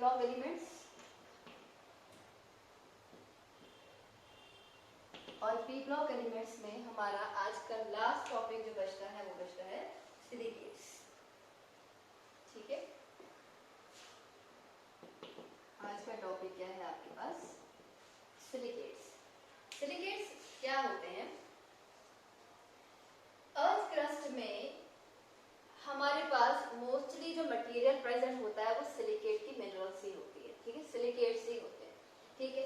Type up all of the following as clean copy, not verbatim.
Block elements, और P block elements में हमारा आज का लास्ट टॉपिक जो बचता है वो बचता है सिलिकेट्स। ठीक है, आज का टॉपिक क्या है आपके पास? सिलिकेट्स। सिलिकेट्स क्या होते हैं? अर्थ क्रस्ट में हमारे पास मोस्टली जो मटेरियल प्रेजेंट होता है वो सिलिकेट की मिनरल्स ही होती है। ठीक है, सिलिकेट्स ही होते हैं। ठीक है,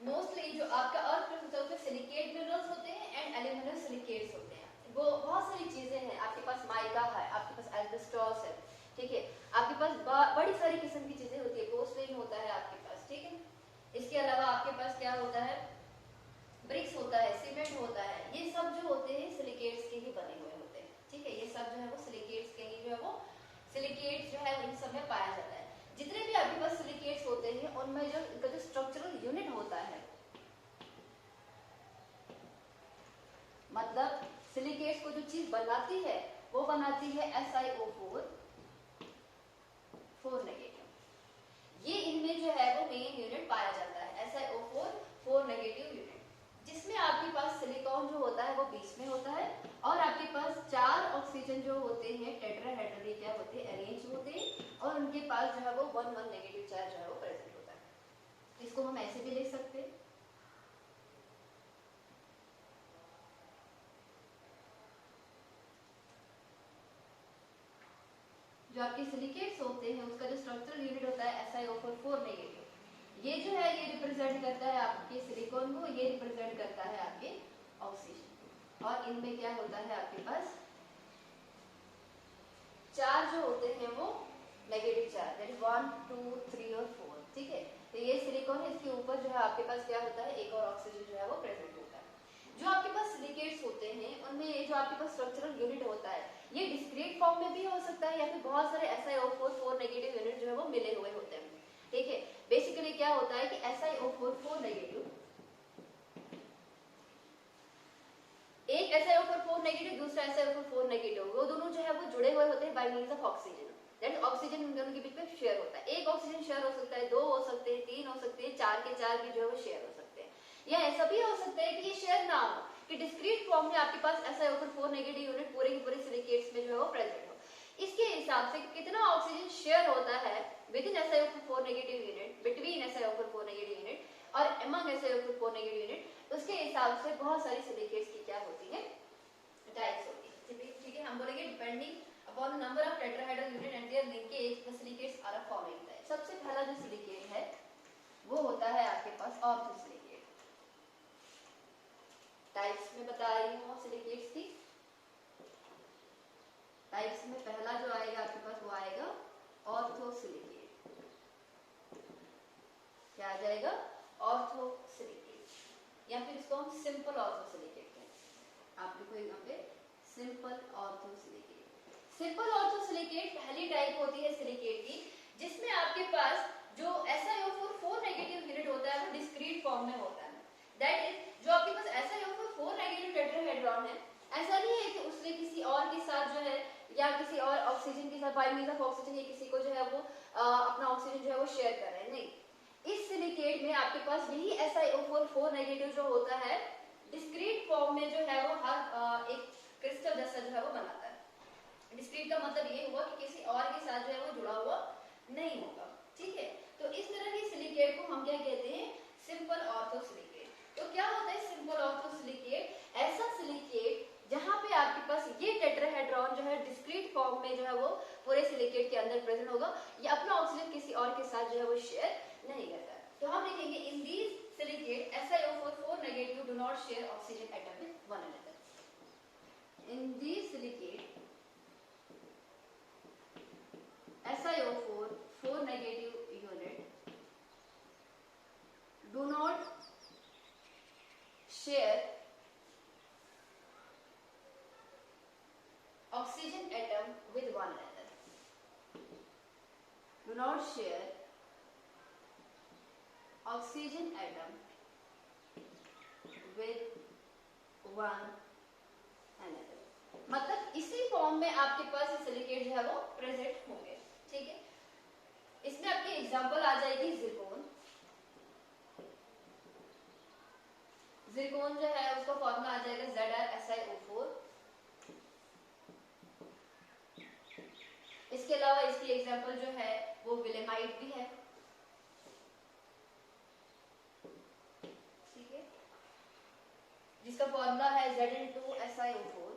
मोस्टली जो आपका अर्थ क्रस्ट होता है उसमें सिलिकेट मिनरल्स होते हैं एंड एल्यूमिनियम सिलिकेट्स होते हैं। वो बहुत सारी चीजें हैं, आपके पास माइका है, आपके पास एल्बस्टॉस है, ठीक है, आपके पास बड़ी सारी किस्म की चीजें होती है, पोर्सलेन होता है आपके पास। ठीक है, इसके अलावा आपके पास क्या होता है? ब्रिक्स होता है, सीमेंट होता है, ये सब जो होते हैं सिलिकेट्स के ही बने हुए होते हैं। ठीक है, ये सब जो है वो सिलिकेट्स के ही जो है वो सिलिकेट्स जो है इन सब में पाया जाता है। जितने भी आपके पास सिलिकेट्स होते हैं उनमें जो इनका जो स्ट्रक्चरल यूनिट होता है, मतलब सिलिकेट्स को जो चीज बनाती है वो बनाती है SiO4 4 नेगेटिव। ये इनमें जो है वो मेन यूनिट पाया जाता है, SiO4 4 नेगेटिव यूनिट, जिसमें आपके पास सिलिकॉन जो होता है वो बीच में होता है और आपके पास 4 ऑक्सीजन जो होते हैं टेट्राहेड्रली क्या होते हैं? अरेंज होते हैं और उनके पास जो है वो 1 नेगेटिव चार्ज जो है वो प्रेजेंट होता है। इसको हम ऐसे भी लिख सकते हैं, जो आपके सिलिकेट्स होते हैं उसका जो स्ट्रक्चरल यूनिट होता है SiO4 4 नेगेटिव, ये जो है ये रिप्रेजेंट करता है आपके सिलिकॉन को, ये रिप्रेजेंट करता है आपके ऑक्सीजन। और इनमें क्या होता है आपके पास? 4 जो होते हैं वो नेगेटिव चार्ज, दैट इज 1 2 3 और 4। ठीक है, तो ये सिलिकॉन है, इसके ऊपर जो है आपके पास क्या होता है? एक और ऑक्सीजन जो है वो प्रेजेंट होता है। जो आपके पास सिलिकेट्स होते हैं उनमें जो आपके पास स्ट्रक्चरल यूनिट होता है ये डिस्क्रीट फॉर्म में भी हो सकता है या फिर बहुत सारे SiO4 4 नेगेटिव यूनिट जो है वो मिले हुए होते हैं। ठीक है, बेसिकली क्या होता है कि SiO4 4 नेगेटिव, एक SiO4 4 नेगेटिव, दूसरा SiO4 4 नेगेटिव, वो दोनों जो है वो जुड़े हुए होते हैं by means of oxygen. That oxygen उन दोनों के बीच में शेयर होता है। एक ऑक्सीजन शेयर हो सकता है, 2 हो सकते हैं, 3 हो सकते हैं, 4 के 4 भी जो है वो शेयर हो सकते हैं, या ऐसा भी हो सकता है कि ये शेयर ना हो, कि डिस्क्रीट फॉर्म में आपके पास SiO4 4 नेगेटिव यूनिट पूरे के पूरे सिलिकेट्स में जो है वो प्रेजेंट हो। इसके हिसाब से कितना ऑक्सीजन शेयर होता है with in SiO4 4 negative unit, between SiO4 4 negative unit और अमंग SiO4 4 नेगेटिव यूनिट, उसके हिसाब से बहुत सारी सिलिकेट्स की क्या होती है? टाइप्स होती है। ठीक है, हम बोलेंगे depending upon the number of tetrahedral unit and their linkage the silicates are following type. सबसे पहला जो सिलिकेट है वो होता है आपके पास ऑर्थो सिलिकेट। टाइप्स में बता रही हूँ सिलिकेट्स की। टाइप्स में पहला जो आएगा आपके पास वो आएगा ऑर्थो सिलिकेट। क्या आ जाएगा? ऑर्थो सिलिकेट, या फिर इसको हम सिंपल ऑर्थो सिलिकेट कहते हैं। आप देखो यहाँ पे simple ortho silicate. Simple ortho silicate पहली टाइप होती है सिलिकेट की जिसमें आपके पास जो SiO4 4 नेगेटिव यूनिट होता है वो डिस्क्रीट फॉर्म में होता है। दैट इज जो आपके पास SiO4 4 नेगेटिव टेट्राहेड्रॉन है, ऐसा नहीं है कि उसने किसी और के साथ जो है या किसी और ऑक्सीजन के साथ बाय मींस ऑफ ऑक्सीजन या किसी को जो है वो अपना ऑक्सीजन जो है वो शेयर कर रहे हैं, नहीं। इस सिलिकेट में आपके पास यही SiO4 4 नेगेटिव जो होता है डिस्क्रीट फॉर्म में जो है वो हर एक क्रिस्टल जैसा जो है वो बनाता है। डिस्क्रीट का मतलब ये हुआ कि किसी और के साथ जो है वो जुड़ा हुआ नहीं होगा। ठीक है, तो इस तरह की सिलिकेट को हम क्या कहते हैं? Simple ortho silicate. तो क्या होता है सिंपल ऑर्थो सिलिकेट? ऐसा सिलिकेट जहां पे आपके पास ये टेट्राहेड्रॉन जो है डिस्क्रीट फॉर्म में जो है वो पूरे सिलिकेट के अंदर प्रेजेंट होगा, ये अपना ऑक्सीजन किसी और के साथ जो है वो शेयर नहीं करता है। तो हम लिखेंगे in these silicate SiO4 4 negative do not share oxygen atom with one another. In these silicate SiO4 4 negative unit do not share oxygen atom with one another. Do not share oxygen atom with one another. मतलब इसी form में आपके पास silicate जो है वो present होंगे। ठीक है, एग्जांपल आ जाएगी जिरकोन। जिरकोन जो है उसका फॉर्मूला आ जाएगा ZrSiO4। इसके अलावा इसकी एग्जांपल जो है वो विलेमाइट भी है, ठीक है, जिसका फॉर्मूला है Zn2SiO4,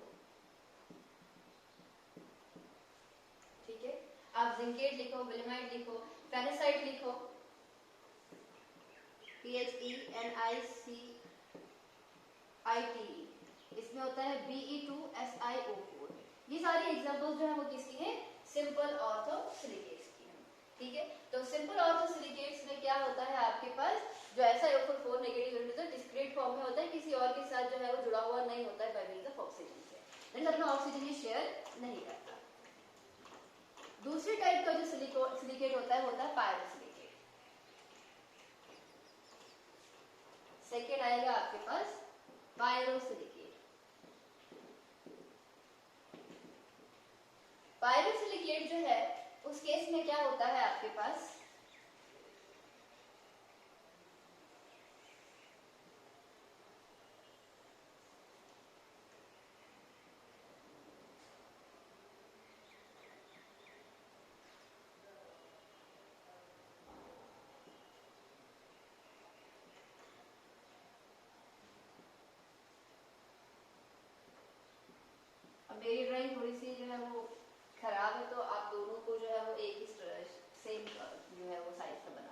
ठीक है। आप जिंकेट लिखो, विलेमाइट लिखो, फेनेसाइट लिखो, PHENICITE, इसमें होता है Be2SiO4। ये सारी एग्जांपल्स जो है वो किसकी है? सिंपल ऑर्थोसिलिकेट्स की है, ठीक है। तो सिंपल ऑर्थोसिलिकेट्स में क्या होता है आपके पास, जो SiO4 नेगेटिव यूनिट होता है डिस्क्रीट फॉर्म में होता है, किसी और के साथ जो है वो जुड़ा हुआ नहीं होता है बाय मींस ऑफ ऑक्सीजन से, यानी अपना ऑक्सीजन ये शेयर नहीं करता। दूसरी टाइप का जो सिलिकेट होता है पायरोसिलिकेट। सेकेंड आएगा आपके पास पायरोसिलिकेट। पायरोसिलिकेट जो है उस केस में क्या होता है आपके पास, मेरी ड्राइंग थोड़ी सी जो है वो खराब है, तो आप दोनों को जो है वो एक ही सेम जो है वो साइज का बना देना।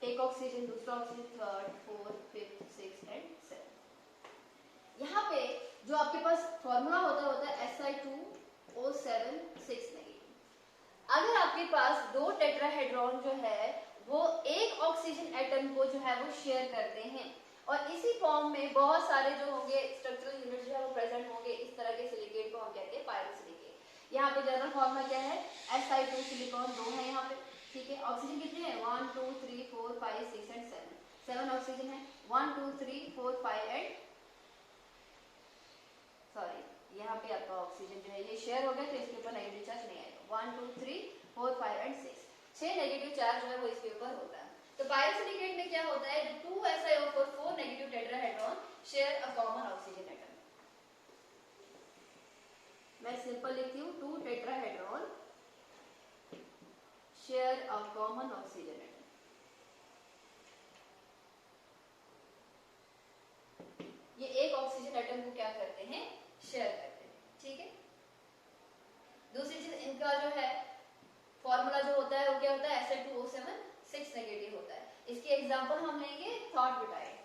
एक ऑक्सीजन, दूसरा oxygen, third, fourth, fifth, sixth and seven. यहाँ पे जो आपके पास फॉर्मूला होता है Si2O7 6 नेगेटिव। अगर आपके पास दो टेट्राहेड्रॉन जो है वो एक ऑक्सीजन एटम को जो है वो शेयर करते हैं और इसी फॉर्म में बहुत सारे जो होंगे स्ट्रक्चरल यूनिट जो है वो प्रेजेंट होंगे, इस तरह के सिलिकेट को हम कहते हैं पायरोसिलिकेट। यहाँ पे जनरल फॉर्मूला क्या है, Si2 सिलिकॉन 2 है यहाँ पे, ठीक है। ऑक्सीजन कितने हैं, 1 2 3 4 5 6 एंड 7, 7 ऑक्सीजन है, 1 2 3 4 5 एंड सॉरी यहाँ पे आपका ऑक्सीजन जो है ये शेयर हो गया तो इसके ऊपर नेगेटिव चार्ज नहीं आएगा। 1 2 3 4 5 एंड 6, 6 नेगेटिव चार्ज जो है वो इसके ऊपर होता है। तो पायरोसिलिकेट में क्या होता है, जो 2 SiO4 4 negative tetrahedron share a common oxygen atom. मैं सिंपल लिखती हूँ, 2 tetrahedron share a common oxygen atom. ये एक ऑक्सीजन एटम को क्या करते हैं, शेयर करते हैं, ठीक है। दूसरी चीज इनका जो है फॉर्मूला जो होता है वो क्या होता है, Si2O7 6 नेगेटिव होता है। इसकी एग्जांपल हम लेंगे थॉट ब्यूटाइड,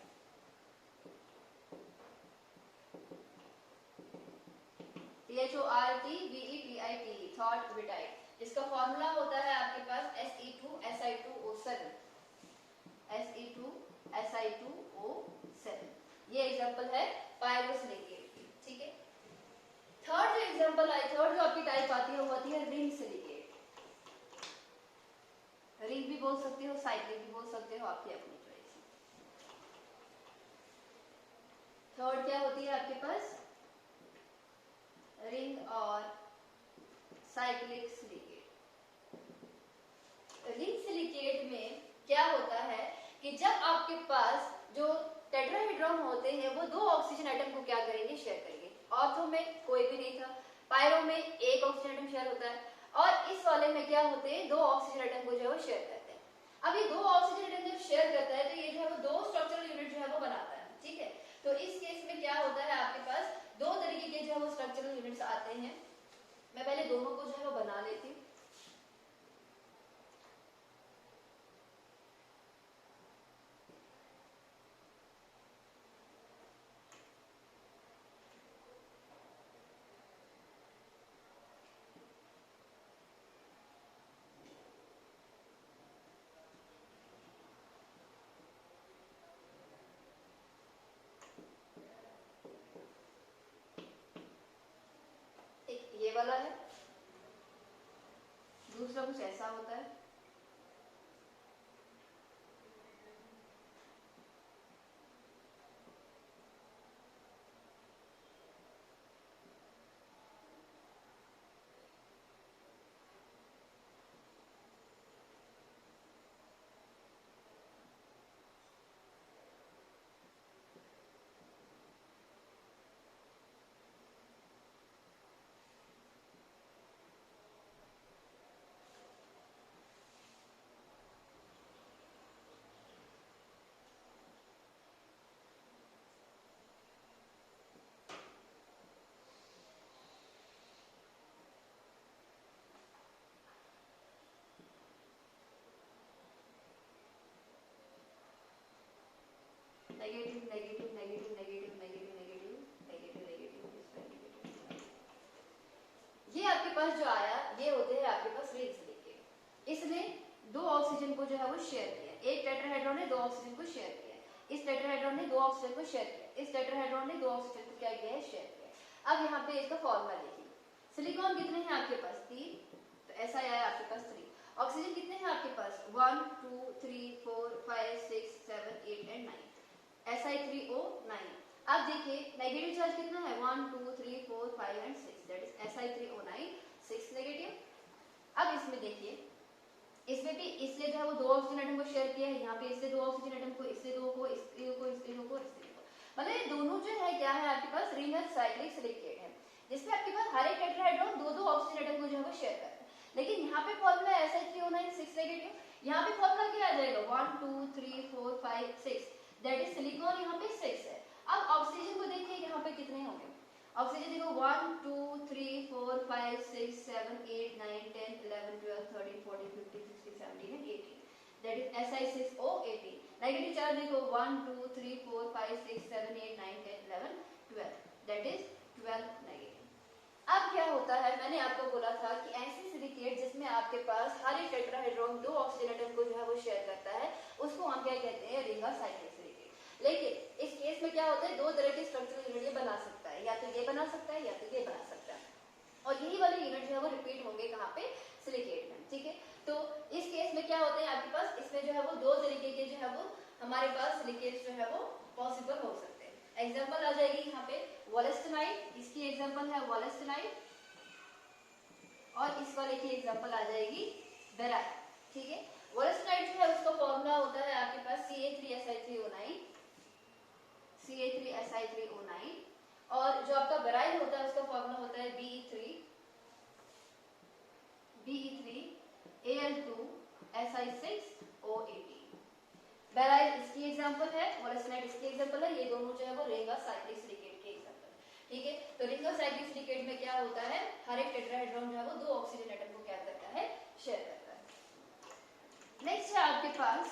THORTBETITE, थॉट ब्यूटाइड, जिसका फॉर्मूला होता है आपके पास Se2Si2O7, Se2Si2O7। ये एग्जांपल है पायरोसिलिकेट की, ठीक है। थर्ड जो एग्जांपल आई, थर्ड जो आपकी टाइप आती है वो आती है रिंग सिलिकेट। रिंग भी बोल सकते हो, साइक्लिक भी बोल सकते हो, आपकी अपनी चॉइस। थर्ड क्या होती है आपके पास, रिंग और साइक्लिक सिलिकेट। रिंग सिलिकेट में क्या होता है कि जब आपके पास जो टेट्राहेड्रॉन होते हैं वो दो ऑक्सीजन एटम को क्या करेंगे, शेयर करेंगे। ऑर्थो में कोई भी नहीं था, पायरो में एक ऑक्सीजन एटम शेयर होता है और इस वाले में क्या होते हैं, दो ऑक्सीजन एटम को जो है वो शेयर करते हैं। अब ये दो ऑक्सीजन एटम जब शेयर करता है तो ये जो है वो दो स्ट्रक्चरल यूनिट जो है वो बनाता है, ठीक है। तो इस केस में क्या होता है, आपके पास दो तरीके के जो है वो स्ट्रक्चरल यूनिट्स आते हैं। मैं पहले दोनों को जो है वो बना लेती हूँ। एक ये वाला है दूसरा कुछ ऐसा होता है। Negative negative negative negative negative negative negative negative, ये आपके पास जो आया ये होते हैं आपके पास रिंग सिलिकेट। इसने दो ऑक्सीजन को जो है वो शेयर किया, एक टेट्राहेड्रॉन ने दो ऑक्सीजन को शेयर किया, इस टेट्राहेड्रॉन ने दो ऑक्सीजन को शेयर किया, इस टेट्राहेड्रॉन ने दो ऑक्सीजन को क्या किया है, शेयर किया। अब यहाँ पे इसका फॉर्मूला देखिए, सिलिकॉन कितने हैं आपके पास, 3, तो ऐसा आया आपके पास 3। ऑक्सीजन कितने हैं आपके पास, 1 2 3 4 5 6 7 8 एंड 9, Si3O9। अब देखिए नेगेटिव चार्ज कितना है, 1 2 3 4 5 and 6, that is Si3O9 6 negative. अब इसमें देखिए, इसमें भी इसने जो है वो दो ऑक्सीजन एटम को शेयर किया है, यहाँ पे इससे दो ऑक्सीजन एटम को, इससे दो को, इससे दो को, इससे दो को, इससे दो को, मतलब ये दोनों जो है क्या है आपके पास रिंग साइक्लिक सिलिकेट है, जिसमें आपके पास हर एक टेट्राहेड्रॉन दो दो ऑक्सीजन एटम को जो है वो शेयर करता है। लेकिन यहाँ पे फॉर्मूला Si3O9 6 नेगेटिव, यहाँ पे फॉर्मूला क्या आ जाएगा, 1 2 3 4 5 6, दैट इज सिलिकॉन यहाँ पे 6 है। अब ऑक्सीजन को देखिए यहाँ पे कितने होंगे, ऑक्सीजन देखो 1 2 3 4 5 6 7 8 9 10 11 12 13 14 15 16 17 and 18, that is Si6O18। Negative charge देखो 1 2 3 4 5 6 7 8 9 10 11 12, that is 12 नेगेटिव। अब क्या होता है, मैंने आपको बोला था कि ऐसी सिलिकेट जिसमें आपके पास हर एक टेट्राहेड्रॉन दो ऑक्सीजन एटम को जो है वो शेयर करता है, उसको हम क्या कहते हैं, रिंग साइक्लिक सिलिकेट। लेकिन इस केस में क्या होता है, दो तरह के स्ट्रक्चरल यूनिट ये बना सकता है, या तो ये बना सकता है या तो ये बना सकता है, और यही वाले यूनिट जो है वो रिपीट होंगे कहाँ पे, सिलिकेट में, ठीक है। तो इस केस में क्या होते हैं आपके पास, इसमें जो है वो दो तरीके के जो है वो हमारे पास सिलिकेट जो है वो पॉसिबल हो सकते हैं। एग्जांपल आ जाएगी यहाँ पे वोलेस्टेनाइट, इसकी एग्जांपल है वोलेस्टेनाइट, और इस वाले की एग्जांपल आ जाएगी बेराइल, ठीक है। वोलेस्टेनाइट जो है उसका फॉर्मूला होता है आपके पास Ca3Si3O9, Ca3Si3O9, और जो आपका बेराइल होता है उसका फॉर्मूला होता है Be3Al2Si6O18। बेराइल इसकी एग्जांपल है, वोलेस्टेनाइट इसकी एग्जांपल है, ये दोनों जो है वो रिंग साइक्लिक सिलिकेट के एग्जांपल, ठीक है। तो रिंग साइक्लिक सिलिकेट में क्या होता है, हर एक टेट्राहेड्रॉन जो है वो दो ऑक्सीजन एटम को क्या करता है, शेयर करता है। नेक्स्ट है आपके पास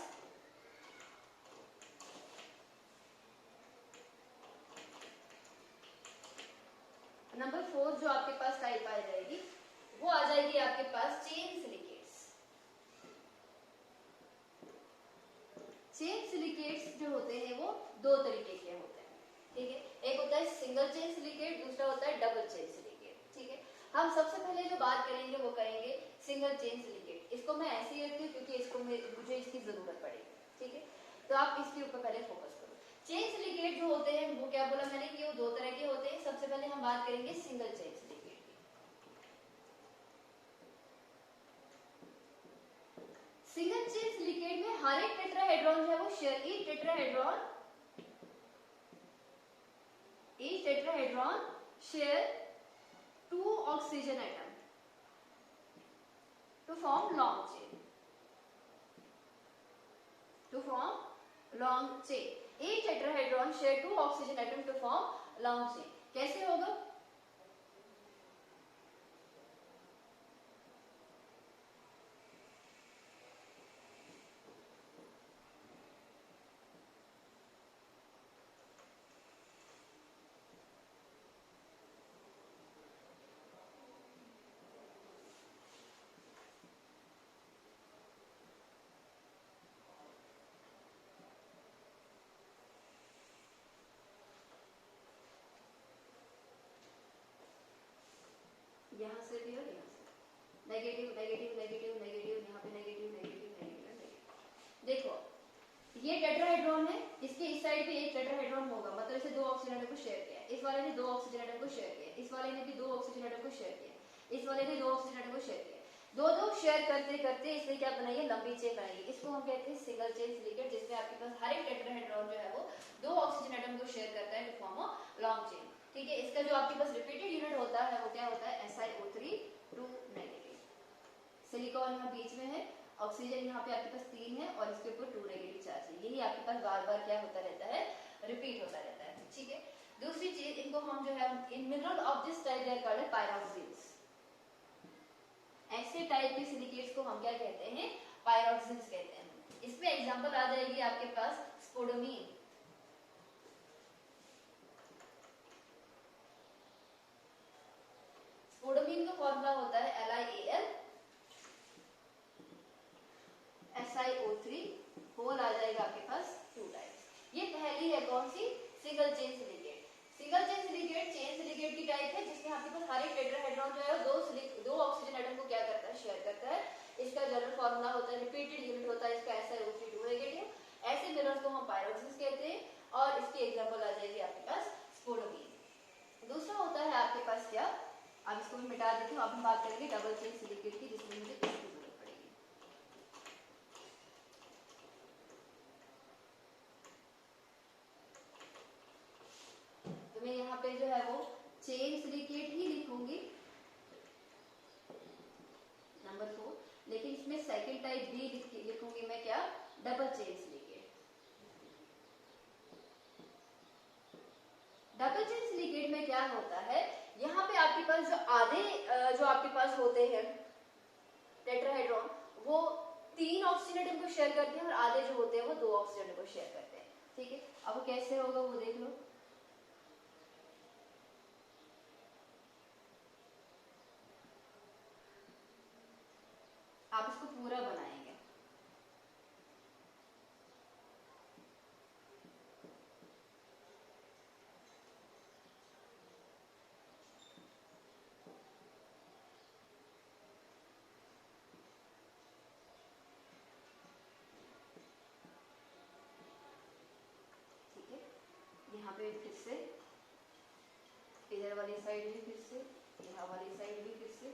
नंबर 4, जो आपके पास टाइप आ जाएगी वो आ जाएगी आपके पास चेन सिलिकेट्स। चेन सिलिकेट्स जो होते हैं वो दो तरीके के होते हैं, ठीक है। एक होता है सिंगल चेन सिलिकेट, दूसरा होता है डबल चेन सिलिकेट, ठीक है। हम सबसे पहले जो बात करेंगे वो करेंगे सिंगल चेन सिलिकेट। इसको मैं ऐसे ही रखती हूँ क्योंकि इसको मुझे इसकी जरूरत पड़ेगी, ठीक है। तो आप इसके ऊपर पहले फोकस करो। चेन सिलिकेट जो होते हैं वो क्या बोला मैंने कि वो दो तरह के होते हैं। सबसे पहले हम बात करेंगे सिंगल चेन सिलिकेट की। सिंगल चेन सिलिकेट में हर एक टेट्राहेड्रॉन जो है वो share, each tetrahedron share 2 oxygen atom to form long chain, each tetrahedron share 2 oxygen atom to form long chain। कैसे होगा, यहाँ से भी और यहाँ से, नेगेटिव नेगेटिव नेगेटिव देखो ये टेट्राहेड्रॉन है, इसके इस साइड पे एक टेट्राहेड्रॉन होगा, मतलब इसे दो ऑक्सीजन एटम को शेयर किया, इस वाले ने दो ऑक्सीजन एटम को शेयर किया, इस वाले ने भी दो ऑक्सीजन एटम को शेयर किया, इस वाले ने दो ऑक्सीजन एटम को शेयर किया, दो दो शेयर करते करते इसने क्या बनाई है, लंबी चेन बनाई है। इसको हम कहते हैं सिंगल चेन सिलिकेट, जिसमें आपके पास हर एक टेट्राहेड्रॉन जो है वो दो ऑक्सीजन एटम को शेयर करता है to form a long chain. ठीक है, इसका जो आपके पास रिपीटेड यूनिट होता है वो क्या होता है, SiO3 2 नेगेटिव। सिलिकॉन यहाँ बीच में है, ऑक्सीजन यहाँ पे आपके पास 3 है और इसके ऊपर 2 नेगेटिव चार्ज है। यही आपके पास बार बार क्या होता रहता है, रिपीट होता रहता है। ठीक है, दूसरी चीज, इनको हम जो है इन mineral of this type they are called pyroxenes. ऐसे टाइप के सिलिकेट्स को हम क्या कहते हैं, पायरोक्सिन्स कहते हैं। इसमें एग्जांपल आ जाएगी आपके पास स्पोडोमीन। स्पोडोमीन का फॉर्मूला होता है LiAl SiO3 होल आ जाएगा आपके पास 2 टाइप्स। ये पहली है कौन सी, single chain silicate. Single chain silicate chain silicate की टाइप है, जिसमें आपके पास हर एक टेट्राहेड्रॉन जो है दो ऑक्सीजन एटम को क्या करता है, शेयर करता है। इसका जनरल फॉर्मूला होता है, रिपीटेड यूनिट होता है इसका SiO3 2 नेगेटिव। ऐसे मिनरल्स को हम पायरोक्सिन्स कहते हैं और इसकी एग्जांपल आ जाएगी आपके पास स्पोडोमीन। दूसरा होता है आपके पास क्या, अब इसको भी मिटा देती हूँ, अब हम बात करेंगे डबल चेन सिलिकेट की, जिसमें मुझे इसकी जरूरत पड़ेगी। तो मैं यहाँ पे जो है वो चेन सिलिकेट ही लिखूंगी नंबर 4, लेकिन इसमें सेकंड टाइप भी लिखूंगी मैं क्या, double chain silicate. Double chain silicate में क्या होता है, यहाँ पे आपके पास जो आधे जो आपके पास होते हैं टेट्राहेड्रॉन, वो 3 ऑक्सीजन एटम को शेयर करते हैं और आधे जो होते हैं वो 2 ऑक्सीजन एटम को शेयर करते हैं। ठीक है, अब वो कैसे होगा वो देख लो। आप इसको पूरा बनाएंगे, ठीक है। यहाँ पे फिर से इधर वाली साइड भी, फिर से यहाँ वाली साइड भी, फिर से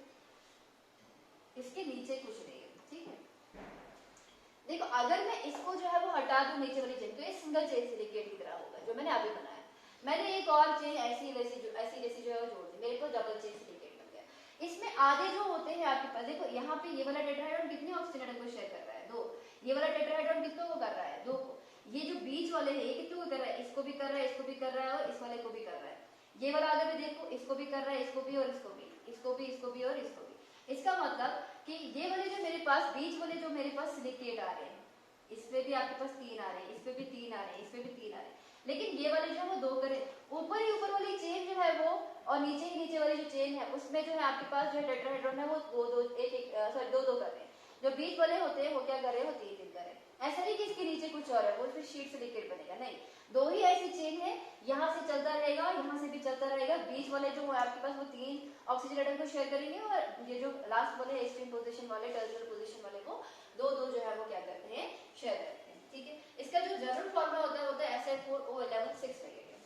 इसके नीचे कुछ नहीं है। ठीक है, देखो अगर मैं इसको जो है वो हटा दूं नीचे वाली चेन, तो ये सिंगल चेन सिलिकेट की तरह होगा जो मैंने अभी बनाया। मैंने एक और चेन ऐसी वैसी जैसी जो है वो जोड़ दी, मेरे को डबल चेन सिलिकेट बन गया। इसमें आधे जो होते हैं आपके पास, देखो यहाँ पे ये वाला टेट्राहेड्रॉन कितने ऑक्सीजन एटम को शेयर कर रहा है, 2। ये वाला टेट्राहेड्रॉन कितनों को कर रहा है, 2 को। ये जो बीच वाले हैं ये कितनों को कर रहा है, इसको भी कर रहा है, इसको भी कर रहा है और इस वाले को भी कर रहा है। ये वाला अगर मैं देखो, इसको भी कर रहा है, इसको भी और इसको भी, इसको भी, इसको भी और इसको भी। इसका मतलब कि ये वाले जो मेरे पास बीच वाले जो मेरे पास सिलिकेट आ रहे हैं, इसपे भी आपके पास 3 आ रहे हैं, इसपे भी 3 आ रहे हैं, इसपे भी 3 आ रहे हैं, लेकिन ये वाले जो है वो 2 करे। ऊपर ही ऊपर वाली चेन जो है वो और नीचे ही नीचे वाली जो चेन है उसमें जो है आपके पास जो है टेट्राहेड्रॉन है वो 2 2 कर रहे हैं। जो बीच वाले होते हैं वो क्या कर रहे हैं, वो 3 3 कर रहे हैं। ऐसा नहीं कि इसके नीचे कुछ और है, वो फिर शीट सिलिकेट बनेगा, नहीं। 2 ही ऐसी चेन है, यहाँ से चलता रहेगा और यहाँ से भी चलता रहेगा। बीच वाले जो है आपके पास वो 3 ऑक्सीजन एटम को शेयर करेंगे और ये जो लास्ट वाले एक्सट्रीम पोजीशन वाले, टर्मिनल पोजीशन वाले को 2 2 जो है वो क्या करते हैं, शेयर करते हैं। ठीक है, इसका जो जनरल फॉर्मूला होता है Si4O11 6 नेगेटिव।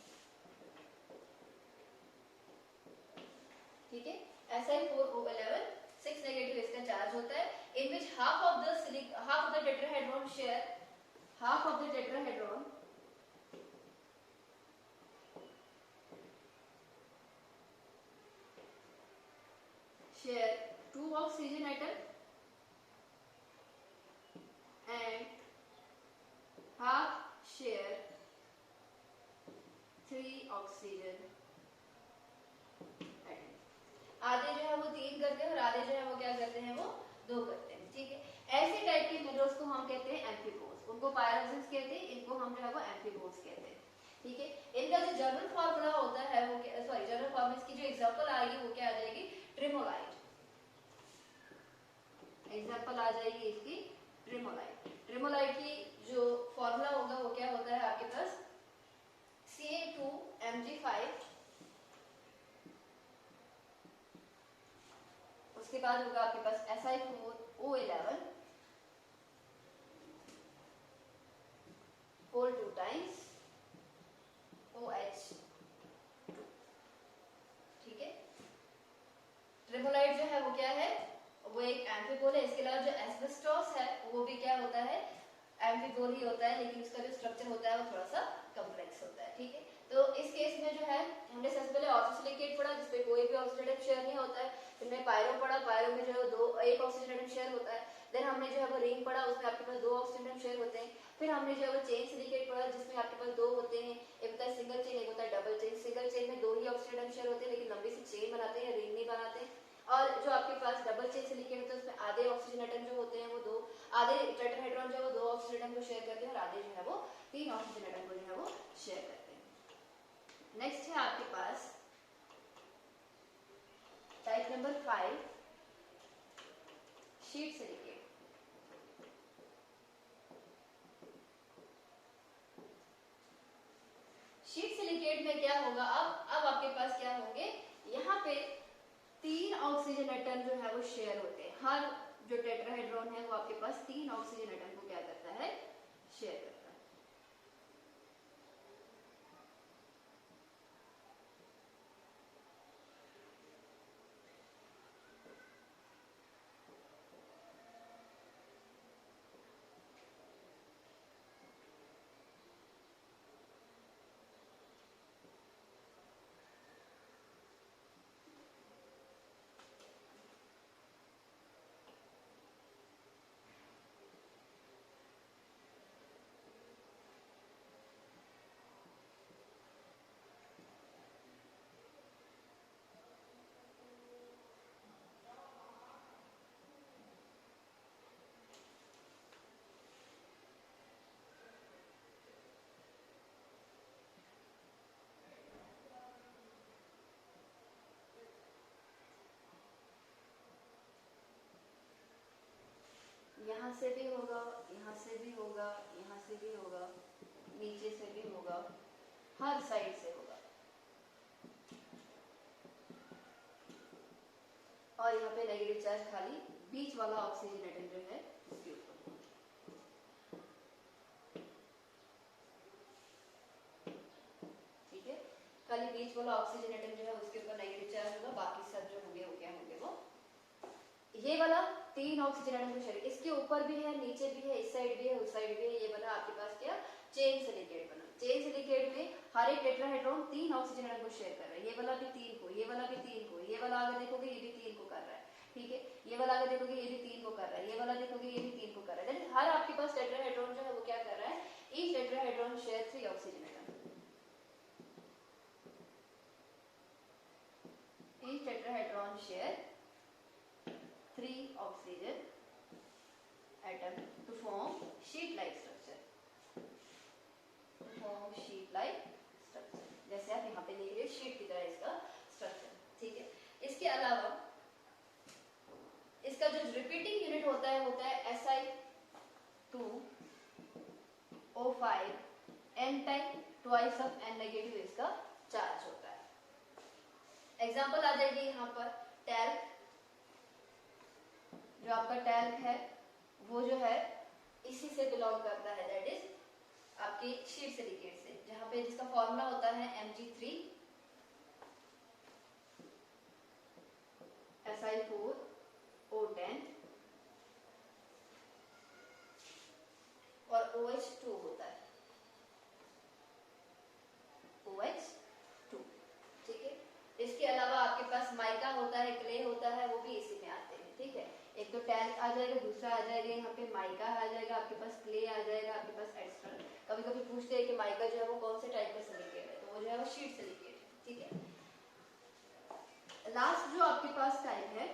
ठीक है, Si4O11 6 नेगेटिव इसका चार्ज होता है, in which half of the tetrahedron share, half of the tetrahedron share 2 oxygen atom and half share 3 oxygen atom। आधे जो है वो 3 करते हैं और आधे जो है वो क्या करते हैं, वो 2 करते हैं। ठीक है, ऐसे टाइप के मिनरल्स को हम कहते हैं एम्फीबोल्स, उनको पायरोक्सिन्स कहते हैं, इनको हम जो है वो एम्फीबोल्स कहते हैं। ठीक है, इनका जो जनरल फार्मूला होता है वो जनरल फॉर्मूला की जो एग्जांपल आएगी वो क्या आ जाएगी, ट्रिमोलाइट। एग्जांपल आ जाएगी इसकी ट्रिमोलाइट। ट्रिमोलाइट की जो फॉर्मूला होगा वो क्या होता है आपके पास, Ca2Mg5, उसके बाद होगा आपके पास Si4O11 फ्लेक्सिबल ही होता है, लेकिन उसका जो स्ट्रक्चर होता है वो थोड़ा सा कॉम्प्लेक्स होता है, ठीक है। तो इस केस में जो है हमने सबसे पहले ऑर्थोसिलिकेट पढ़ा जिसपे कोई भी ऑक्सीजन एटम शेयर नहीं होता है, फिर हमने पायरो पढ़ा, पायरो में जो है एक ऑक्सीजन एटम शेयर होता है, देन हमने जो है वो रिंग पढ़ा, उसमें आपके पास 2 ऑक्सीजन एटम शेयर होते हैं, फिर हमने जो है वो चेन सिलिकेट पढ़ा जिसमें आपके पास 2 होते हैं, एक होता है सिंगल चेन, एक होता है डबल चेन। सिंगल चेन में 2 ही ऑक्सीजन एटम शेयर होते हैं, लेकिन लंबी सी चेन बनाते हैं, रिंग नहीं बनाते। और जो आपके पास डबल चेन सिलिकेट होता है उसमें आधे ऑक्सीजन एटम जो होते हैं वो 2, आधे टेट्राहेड्रॉन जो है वो 2 ऑक्सीजन एटम को शेयर करते हैं और आधे जो है वो 3 ऑक्सीजन एटम को जो है वो शेयर करते हैं। नेक्स्ट है आपके पास type number 5 sheet silicate. Sheet silicate में क्या होगा, अब आपके पास क्या होंगे, यहाँ पे 3 ऑक्सीजन एटम जो है वो शेयर होते हैं। हर जो टेट्राहेड्रॉन है वो आपके पास 3 ऑक्सीजन एटम को क्या करता है, शेयर करता है। यहाँ से भी होगा, यहाँ से भी होगा, यहाँ से भी होगा, नीचे से भी होगा, हर साइड से होगा, और यहाँ पे नेगेटिव चार्ज खाली बीच वाला ऑक्सीजन एटम जो है उसके ऊपर। ठीक है, खाली बीच वाला ऑक्सीजन एटम जो है उसके ऊपर नेगेटिव चार्ज होगा, बाकी सब जो होंगे वो क्या होंगे, वो ये वाला 3 ऑक्सीजन एटम को शेयर, इसके ऊपर भी है, नीचे भी है, इस साइड भी है, उस साइड भी है। ये बना आपके पास क्या, चेन सिलिकेट बना। चेन सिलिकेट में हर एक टेट्राहेड्रॉन 3 ऑक्सीजन एटम को शेयर कर रहा है। ये वाला भी 3 को, ये वाला भी 3 को, ये वाला अगर देखोगे ये भी 3 को कर रहा है, ठीक है। ये वाला अगर देखोगे ये भी 3 को कर रहा है, ये वाला देखोगे ये भी 3 को कर रहा है। हर आपके पास टेट्राहेड्रॉन जो है वो क्या कर रहा है, each tetrahedron share 3 oxygen atom. Each tetrahedron share 3 oxygen atom to form sheet-like structure. To form sheet-like structure. जैसे आप यहाँ पे देख रहे हो शीट की तरह इसका स्ट्रक्चर, ठीक है। इसके अलावा इसका जो रिपीटिंग यूनिट होता है Si2O5 n time twice of n negative इसका चार्ज होता है। एग्जांपल आ जाएगी यहाँ पर टैल्क, जो आपका टैल्क है वो जो है इसी से बिलोंग करता है, दैट इज आपकी शीट सिलिकेट से, जहां पे जिसका फॉर्मूला होता है Mg3 Si4O10 और OH2 होता है, OH2, ठीक है। इसके अलावा आपके पास माइका होता है, क्ले होता है, वो भी इसी में आते हैं, ठीक है। एक तो टैल्क आ जाएगा, दूसरा आ जाएगा यहाँ पे माइका आ जाएगा, आपके पास क्ले आ जाएगा, आपके पास एक्स्ट्रा। कभी कभी पूछते हैं कि माइका जो है वो कौन से टाइप का सिलिकेट है, तो वो जो है वो शीट सिलिकेट है, ठीक है। लास्ट जो आपके पास टाइप है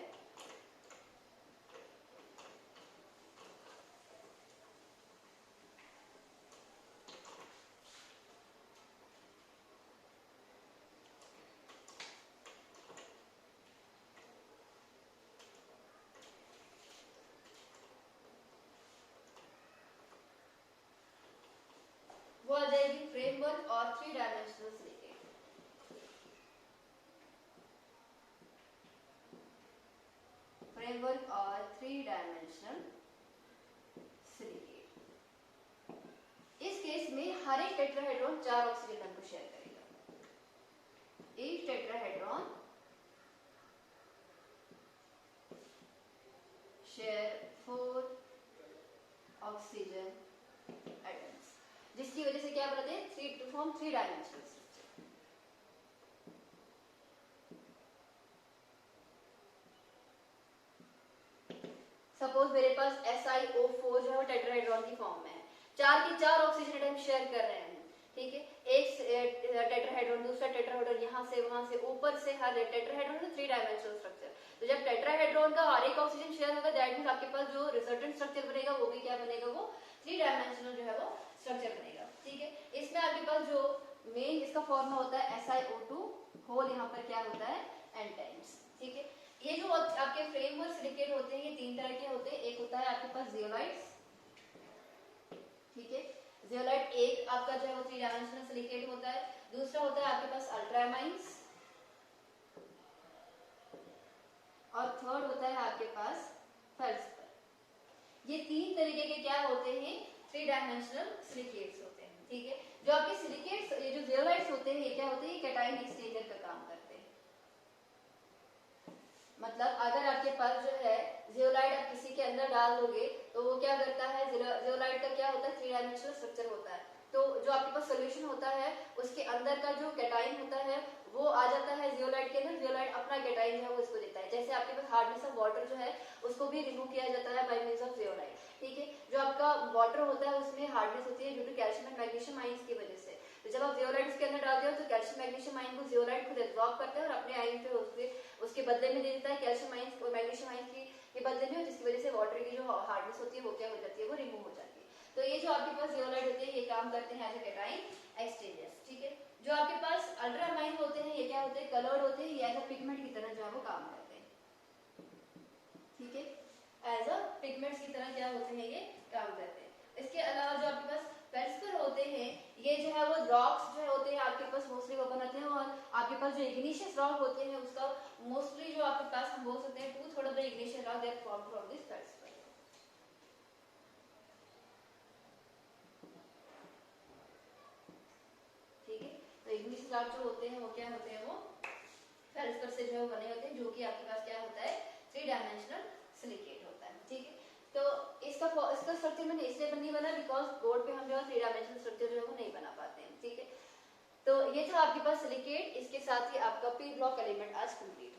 वो आ जाएगी फ्रेमवर्क और 3 डायमेंशनल सिलिकेट। फ्रेमवर्क और 3 डायमेंशनल सिलिकेट। इस केस में हर एक टेट्राहेड्रॉन 4 ऑक्सीजन एटम को शेयर करेगा। एक टेट्राहेड्रॉन शेयर 4 ऑक्सीजन जिसकी वजह से क्या बनाते हैं, to form 3 dimensional structure. Suppose मेरे पास SiO4 जो है वो टेट्राहेड्रॉन की फॉर्म में है, 4 के 4 ऑक्सीजन एटम शेयर कर रहे हैं, ठीक है, एक टेट्राहेड्रॉन, दूसरा टेट्राहेड्रॉन, यहाँ से वहां से ऊपर से हर टेट्राहेड्रॉन 3 डायमेंशनल स्ट्रक्चर। तो जब टेट्राहेड्रॉन का हर एक ऑक्सीजन शेयर होगा, दैट मींस आपके पास जो रिजल्टेंट स्ट्रक्चर बनेगा वो भी क्या बनेगा, वो 3 डायमेंशनल जो है वो स्ट्रक्चर बनेगा, ठीक है। इसमें आपके पास जो मेन इसका फॉर्मूला होता है SiO2 होल, यहाँ पर क्या होता है n टाइम्स, ठीक है। ये जो आपके फ्रेमवर्क सिलिकेट होते हैं ये 3 तरह के होते हैं। एक होता है आपके पास जियोलाइट्स, ठीक है, जियोलाइट एक आपका जो है वो 3 डायमेंशनल सिलिकेट होता है। दूसरा होता है आपके पास अल्ट्रामाइन्स, और थर्ड होता है आपके पास फेल्सपर। ये 3 तरीके के क्या होते हैं, 3 डायमेंशनल सिलिकेट्स होते हैं, ठीक है। जो आपके सिलिकेट्स, ये जो जियोलाइट्स होते हैं ये क्या होते हैं, कैटायन एक्सचेंजर का काम करते हैं। मतलब अगर आपके पास जो है जियोलाइट आप किसी के अंदर डाल दोगे तो वो क्या करता है, जियोलाइट का क्या होता है, 3 डायमेंशनल स्ट्रक्चर होता है। तो जो आपके पास सोल्यूशन होता है उसके अंदर का जो कैटाइन होता है वो आ जाता है जियोलाइट के अंदर, जियोलाइट अपना कैटाइन जो है वो इसको देता है। जैसे आपके पास हार्डनेस ऑफ वाटर जो है उसको भी रिमूव किया जाता है बाय मींस ऑफ जियोलाइट, ठीक है। जो आपका वाटर होता है उसमें हार्डनेस होती है due to calcium and magnesium ions की वजह से। तो जब आप जियोलाइट के अंदर डालते हो तो कैल्शियम मैग्नीशियम आयन को जियोलाइट खुद एब्जॉर्ब करता है और अपने आयन पे उसके बदले में दे देता है कैल्शियम आयंस और मैग्नीशियम आयंस के बदले में, जिसकी वजह से वाटर की जो हार्डनेस होती है वो क्या हो जाती है, वो रिमूव हो जाती है। तो ये जो आपके पास जियोलाइट होते हैं ये काम करते हैं एज अ कैटाइन एक्सचेंजर्स, ठीक है। जो आपके पास अल्ट्रामाइन होते हैं ये क्या होते हैं, कलर्ड होते हैं, ये एज अ पिगमेंट की तरह जो है वो काम करते हैं, ठीक है, एज अ पिगमेंट्स की तरह क्या होते हैं, ये काम करते हैं। इसके अलावा जो आपके पास फेल्सपर होते हैं ये जो है वो रॉक्स जो होते हैं आपके पास मोस्टली वो बनाते हैं, और आपके पास जो इग्निशियस रॉक होते हैं उसका मोस्टली जो आपके पास हम बोल सकते हैं two third of the igneous rock that form from this felspar. ठीक है, तो इग्निशियस रॉक जो होते हैं वो क्या होते हैं, वो फेल्सपर से जो है बने होते हैं, जो कि आपके पास क्या होता है, 3 डायमेंशनल सिलिकेट होता है, ठीक है। तो इसका स्ट्रक्चर मैंने इसलिए नहीं बना बिकॉज बोर्ड पे हम जो है 3 डायमेंशनल स्ट्रक्चर जो है वो नहीं बना पाते हैं, ठीक है। तो ये था आपके पास सिलिकेट, इसके साथ ही आपका पी ब्लॉक एलिमेंट आज कंप्लीट